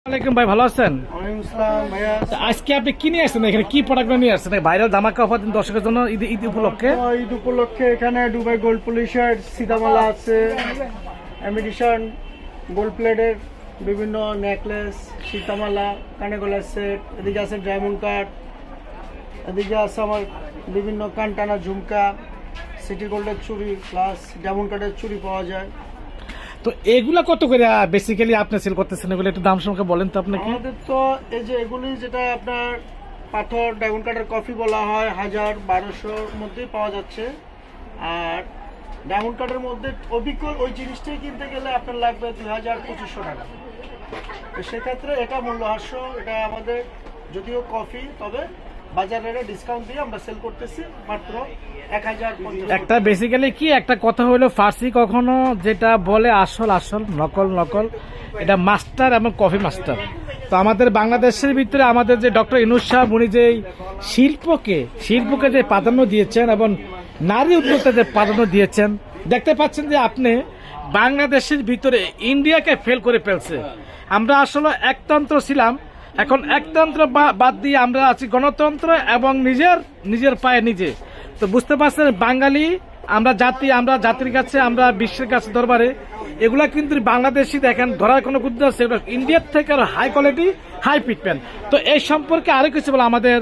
ওয়ালাইকুম ভাই, ভালো আছেন? আজকে আপনি কি নিয়ে আসছেন এখানে? কি প্রোডাক্ট নিয়ে আসছেন? ভাইরাল ধামাকা অফার দিন দর্শকের জন্য ঈদ উপলক্ষে। ঈদ উপলক্ষে এখানে দুবাই গোল্ড পলিশের সীতামালা আছে, এমিডিশন গোল্ড প্লেটের বিভিন্ন নেকলেস, সীতামালা, কানে গলার সেট, এদিকে আছে ডায়মন্ড কাট, এদিকে আছে আমার বিভিন্ন কানটানা ঝুমকা, সিটি গোল্ডের চুড়ি প্লাস ডায়মন্ড কাটের চুড়ি পাওয়া যায়। তো এগুলা কত করে বেসিক্যালি আপনি সেল করতেছেন? এগুলো একটু দাম সম্পর্কে বলেন তো আপনি। আমাদের তো এই যে এগুলি যেটা আপনার পাথর ডায়মন্ড কাটের কফি বলা হয় 1000-1200 মধ্যেই পাওয়া যাচ্ছে। আর ডায়মন্ড কাটের মধ্যে অবিকল ওই জিনিসটাই কিনতে গেলে আপনার লাগবে 2000-2500 টাকা। তো সেক্ষেত্রে এটা মূল্যহাস্য, এটা আমাদের যদিও কফি, তবে বাজারে ডিসকাউন্ট দিয়ে আমরা সেল করতেছি মাত্র 1050। একটা বেসিক্যালি কি একটা কথা হলো, ফার্সি কখনো যেটা বলে আসল আসল, নকল নকল, এটা মাস্টার এবং কফি মাস্টার। তো আমাদের বাংলাদেশের ভিতরে আমাদের যে ডক্টর ইউনূস সাহেব, উনি যে শিল্পকে যে প্রাধান্য দিয়েছেন এবং নারী উদ্যোক্তা যে প্রাধান্য দিয়েছেন, দেখতে পাচ্ছেন যে আপনি বাংলাদেশের ভিতরে ইন্ডিয়াকে ফেল করে ফেলছে। আমরা আসলে একতন্ত্র ছিলাম, এখন একতন্ত্র বাদ দিয়ে আমরা আছি গণতন্ত্র এবং নিজের পায়ে নিজে। তো বুঝতে পারছেন, বাঙালি আমরা জাতির কাছে, আমরা বিশ্বের কাছে দরবারে এগুলা কিন্তু বাংলাদেশি দেখেন ধরার কোনো বুদ্ধি আছে, ইন্ডিয়ার থেকে আর হাই কোয়ালিটি, হাই ফিটমেন্ট। তো এই সম্পর্কে আরো কিছু বলে আমাদের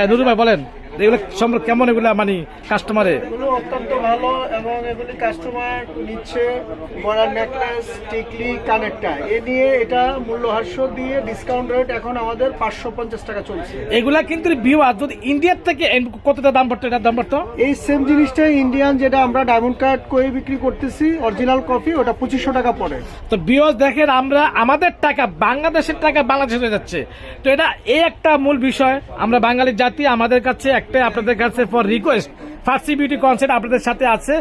নুরু ভাই, বলেন এগুলো সম্পর্কে কেমন, এগুলা মানে কাস্টমারে? এগুলো অত্যন্ত ভালো এবং এগুলি কাস্টমার নিচ্ছে। গলার নেকলেস, টিকলি, কানেরটা এ নিয়ে এটা মূল্যহাস্য দিয়ে ডিসকাউন্ট রেট এখন আমাদের 550 টাকা চলছে। এগুলা কিন্তু ভিউয়ার যদি ইন্ডিয়ার থেকে কতটা দাম পড়তো, এটার দাম পড়তো? এই সেম জিনিসটাই ইন্ডিয়ান যেটা আমরা ডায়মন্ড কাট করে বিক্রি করতেছি, অরিজিনাল কফি, ওটা 2500 টাকা পড়ে। তো ভিউয়ার দেখেন, আমরা আমাদের টাকা, বাংলাদেশের টাকা বাংলাদেশে হয়ে যাচ্ছে। তো এটা এই একটা মূল বিষয়। আমরা বাঙালি জাতি, আমাদের কাছে একটা আপনাদের কাছে for request, Farsi beauty concept আপনাদের সাথে আছে।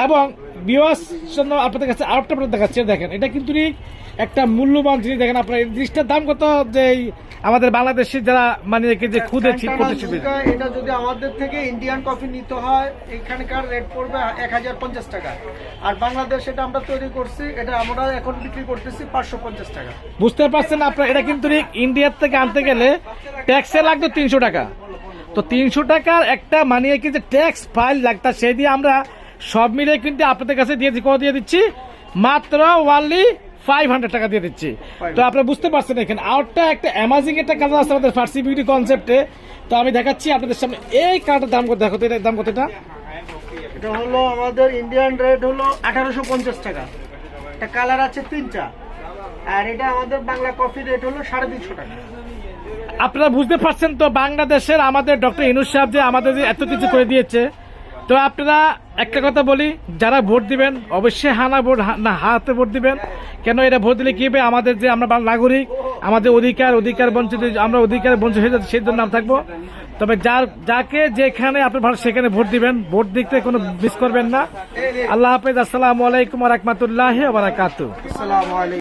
এবং ভিউয়ার্স জন্য আপনাদের কাছে আরেকটা প্রোডাক্ট দেখাচ্ছে, দেখেন এটা কিন্তু একটা মূল্যবান জিনিস। দেখেন আপনার এই জিনিসটার দাম কত, যে আমাদের বাংলাদেশে যারা মানে যে খুদে শিল্পী, এটা যদি আমাদের থেকে ইন্ডিয়ান কফি নিতে হয় এখানকার রেট পড়বে 1050 টাকা। আর বাংলাদেশ এটা আমরা তৈরি করছি, এটা আমরা এখন বিক্রি করতেছি 550 টাকা। বুঝতে পারছেন আপনার, এটা কিন্তু ইন্ডিয়ার থেকে আনতে গেলে ট্যাক্সে লাগতো 300 টাকা। তো 300 টাকার একটা মানিয়ে কিন্তু ট্যাক্স ফাইল লাগতা, সেই দিয়ে আমরা সব মিলে কিন্তু আপনাদের কাছে দিয়ে দিচ্ছি মাত্র ওয়ানলি 500 টাকা দিয়ে দিচ্ছি। তো আপনারা বুঝতে পারছেন, এখানে আউটটা একটা অ্যামাজিং একটা কালার আছে আমাদের ফার্সি বিউটি কনসেপ্টে। তো আমি দেখাচ্ছি আপনাদের সামনে এই কালারটার দাম কত, দেখো তো এটার দাম কত। এটা হলো আমাদের ইন্ডিয়ান রেট হলো 1850 টাকা। এটা কালার আছে 3টা। আর এটা আমাদের বাংলা কফি রেট হলো 350 টাকা। আপনারা বুঝতে পারছেন তো, বাংলাদেশের আমাদের ডক্টর ইউনূস সাহেব যে আমাদের যে এত কিছু করে দিয়েছে। তো আপনারা একটা কথা বলি, যারা ভোট দিবেন অবশ্যই হাতে ভোট দিবেন। কেন এটা ভোট দিলে কি হবে, আমাদের যে আমরা নাগরিক, আমাদের অধিকার বঞ্চিত, আমরা অধিকার বঞ্চিত হয়ে যাচ্ছে, সেই জন্য নাম থাকবো। তবে যাকে যেখানে আপনি ভালো সেখানে ভোট দিবেন, ভোট দিতে কোনো মিস করবেন না। আল্লাহ হাফেজ, আসসালামু আলাইকুম ওয়া রাহমাতুল্লাহি ওয়া বারাকাতুহু।